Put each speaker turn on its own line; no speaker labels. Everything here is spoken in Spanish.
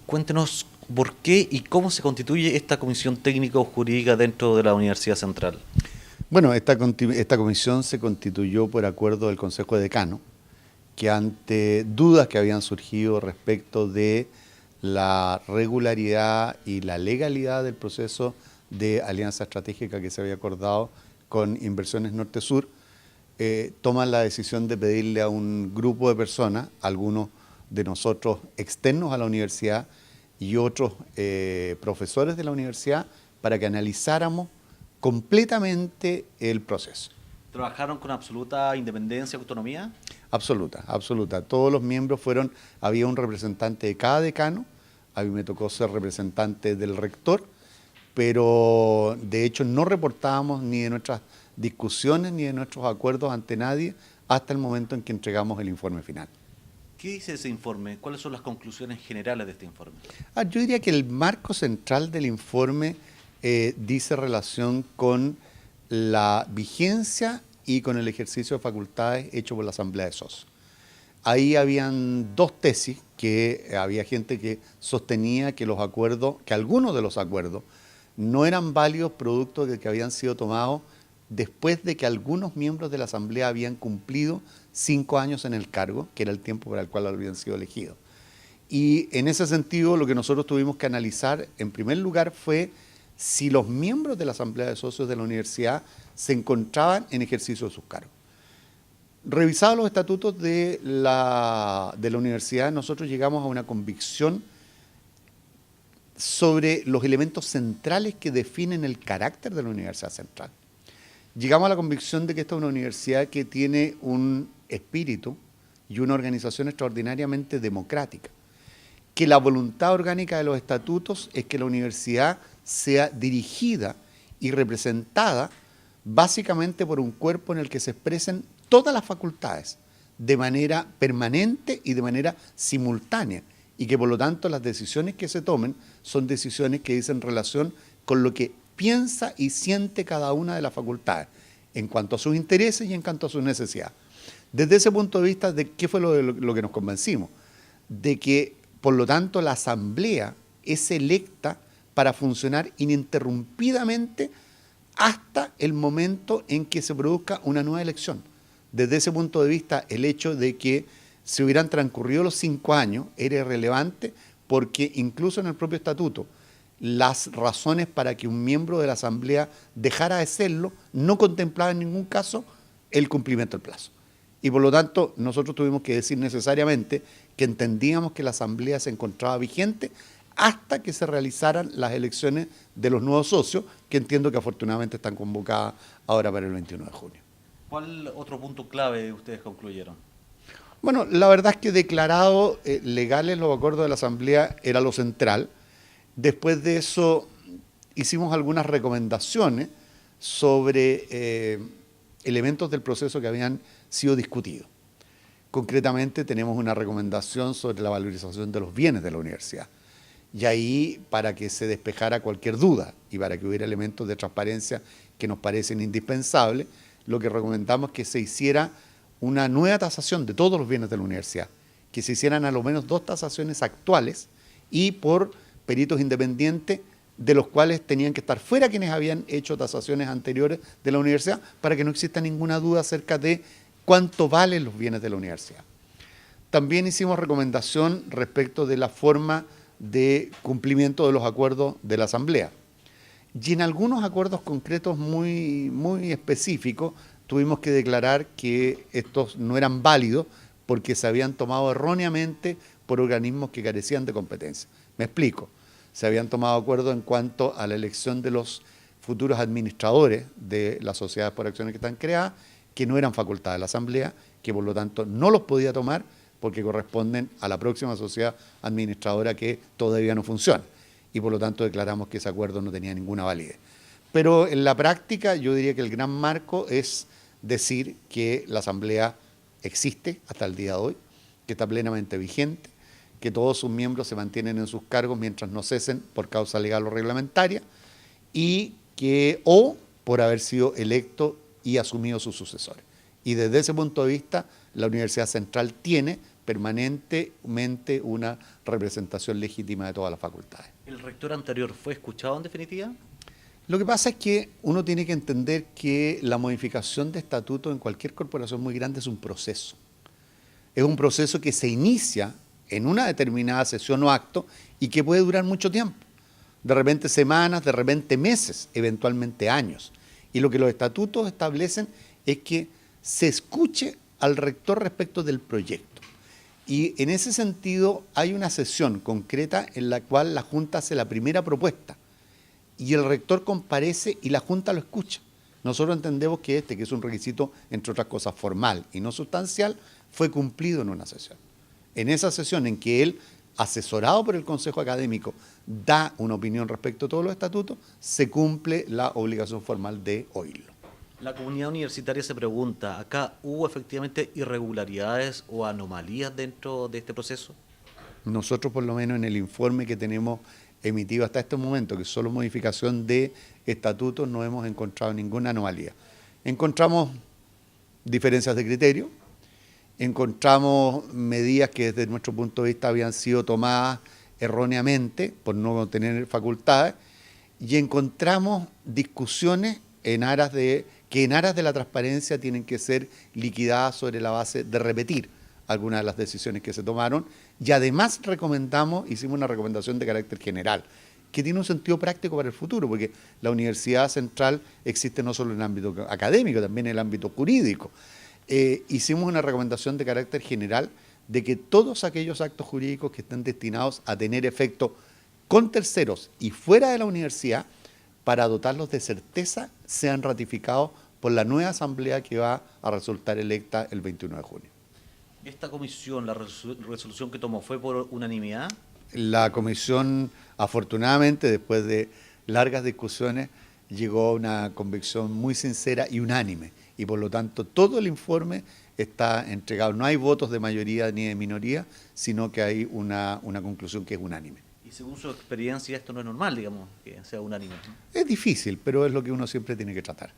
Cuéntenos por qué y cómo se constituye esta comisión técnico-jurídica dentro de la Universidad Central.
Bueno, esta comisión se constituyó por acuerdo del Consejo de Decano, que ante dudas que habían surgido respecto de la regularidad y la legalidad del proceso de alianza estratégica que se había acordado con Inversiones Norte-Sur, toman la decisión de pedirle a un grupo de personas, algunos de nosotros externos a la universidad y otros profesores de la universidad, para que analizáramos completamente el proceso.
¿Trabajaron con absoluta independencia y autonomía?
Absoluta, absoluta. Todos los miembros había un representante de cada decano, a mí me tocó ser representante del rector, pero de hecho no reportábamos ni de nuestras discusiones ni de nuestros acuerdos ante nadie hasta el momento en que entregamos el informe final.
¿Qué dice ese informe? ¿Cuáles son las conclusiones generales de este informe?
Yo diría que el marco central del informe dice relación con la vigencia y con el ejercicio de facultades hecho por la Asamblea de Socios. Ahí habían dos tesis, que había gente que sostenía que algunos de los acuerdos no eran válidos producto de que habían sido tomados después de que algunos miembros de la Asamblea habían cumplido 5 años en el cargo, que era el tiempo para el cual habían sido elegidos. Y en ese sentido, lo que nosotros tuvimos que analizar, en primer lugar, fue si los miembros de la Asamblea de Socios de la universidad se encontraban en ejercicio de sus cargos. Revisados los estatutos de la universidad, nosotros llegamos a una convicción sobre los elementos centrales que definen el carácter de la Universidad Central. Llegamos a la convicción de que esta es una universidad que tiene un espíritu y una organización extraordinariamente democrática, que la voluntad orgánica de los estatutos es que la universidad sea dirigida y representada básicamente por un cuerpo en el que se expresen todas las facultades de manera permanente y de manera simultánea, y que por lo tanto las decisiones que se tomen son decisiones que dicen relación con lo que piensa y siente cada una de las facultades en cuanto a sus intereses y en cuanto a sus necesidades. Desde ese punto de vista, ¿de qué fue lo que nos convencimos? De que, por lo tanto, la asamblea es electa para funcionar ininterrumpidamente hasta el momento en que se produzca una nueva elección. Desde ese punto de vista, el hecho de que se hubieran transcurrido los 5 años era irrelevante, porque incluso en el propio estatuto, las razones para que un miembro de la asamblea dejara de serlo no contemplaban en ningún caso el cumplimiento del plazo. Y por lo tanto, nosotros tuvimos que decir necesariamente que entendíamos que la asamblea se encontraba vigente hasta que se realizaran las elecciones de los nuevos socios, que entiendo que afortunadamente están convocadas ahora para el 21 de junio.
¿Cuál otro punto clave ustedes concluyeron?
Bueno, la verdad es que declarado legales los acuerdos de la asamblea era lo central. Después de eso hicimos algunas recomendaciones sobre elementos del proceso que habían sido discutidos. Concretamente tenemos una recomendación sobre la valorización de los bienes de la universidad. Y ahí, para que se despejara cualquier duda y para que hubiera elementos de transparencia que nos parecen indispensables, lo que recomendamos es que se hiciera una nueva tasación de todos los bienes de la universidad, que se hicieran a lo menos 2 tasaciones actuales y por peritos independientes, de los cuales tenían que estar fuera quienes habían hecho tasaciones anteriores de la universidad, para que no exista ninguna duda acerca de cuánto valen los bienes de la universidad. También hicimos recomendación respecto de la forma de cumplimiento de los acuerdos de la asamblea. Y en algunos acuerdos concretos muy específicos tuvimos que declarar que estos no eran válidos porque se habían tomado erróneamente por organismos que carecían de competencia. Me explico. Se habían tomado acuerdos en cuanto a la elección de los futuros administradores de las sociedades por acciones que están creadas, que no eran facultad de la asamblea, que por lo tanto no los podía tomar porque corresponden a la próxima sociedad administradora que todavía no funciona. Y por lo tanto declaramos que ese acuerdo no tenía ninguna validez. Pero en la práctica yo diría que el gran marco es decir que la asamblea existe hasta el día de hoy, que está plenamente vigente, que todos sus miembros se mantienen en sus cargos mientras no cesen por causa legal o reglamentaria, y o por haber sido electo y asumido sus sucesores. Y desde ese punto de vista, la Universidad Central tiene permanentemente una representación legítima de todas las facultades.
¿El rector anterior fue escuchado en definitiva?
Lo que pasa es que uno tiene que entender que la modificación de estatutos en cualquier corporación muy grande es un proceso. Es un proceso que se inicia en una determinada sesión o acto y que puede durar mucho tiempo. De repente semanas, de repente meses, eventualmente años. Y lo que los estatutos establecen es que se escuche al rector respecto del proyecto. Y en ese sentido hay una sesión concreta en la cual la Junta hace la primera propuesta y el rector comparece y la Junta lo escucha. Nosotros entendemos que que es un requisito, entre otras cosas, formal y no sustancial, fue cumplido en una sesión. En esa sesión en que él, asesorado por el Consejo Académico, da una opinión respecto a todos los estatutos, se cumple la obligación formal de oírlo.
La comunidad universitaria se pregunta, ¿acá hubo efectivamente irregularidades o anomalías dentro de este proceso?
Nosotros, por lo menos en el informe que tenemos emitido hasta este momento, que es solo modificación de estatutos, no hemos encontrado ninguna anomalía. Encontramos diferencias de criterio, encontramos medidas que desde nuestro punto de vista habían sido tomadas erróneamente por no tener facultades y encontramos discusiones que en aras de la transparencia tienen que ser liquidadas sobre la base de repetir algunas de las decisiones que se tomaron y además hicimos una recomendación de carácter general que tiene un sentido práctico para el futuro, porque la Universidad Central existe no solo en el ámbito académico, también en el ámbito jurídico. Hicimos una recomendación de carácter general de que todos aquellos actos jurídicos que estén destinados a tener efecto con terceros y fuera de la universidad, para dotarlos de certeza, sean ratificados por la nueva asamblea que va a resultar electa el 21 de junio.
¿Esta comisión, la resolución que tomó, fue por unanimidad?
La comisión, afortunadamente, después de largas discusiones, llegó a una convicción muy sincera y unánime. Y por lo tanto, todo el informe está entregado. No hay votos de mayoría ni de minoría, sino que hay una conclusión que es unánime.
Y según su experiencia, esto no es normal, digamos, que sea unánime, ¿no?
Es difícil, pero es lo que uno siempre tiene que tratar.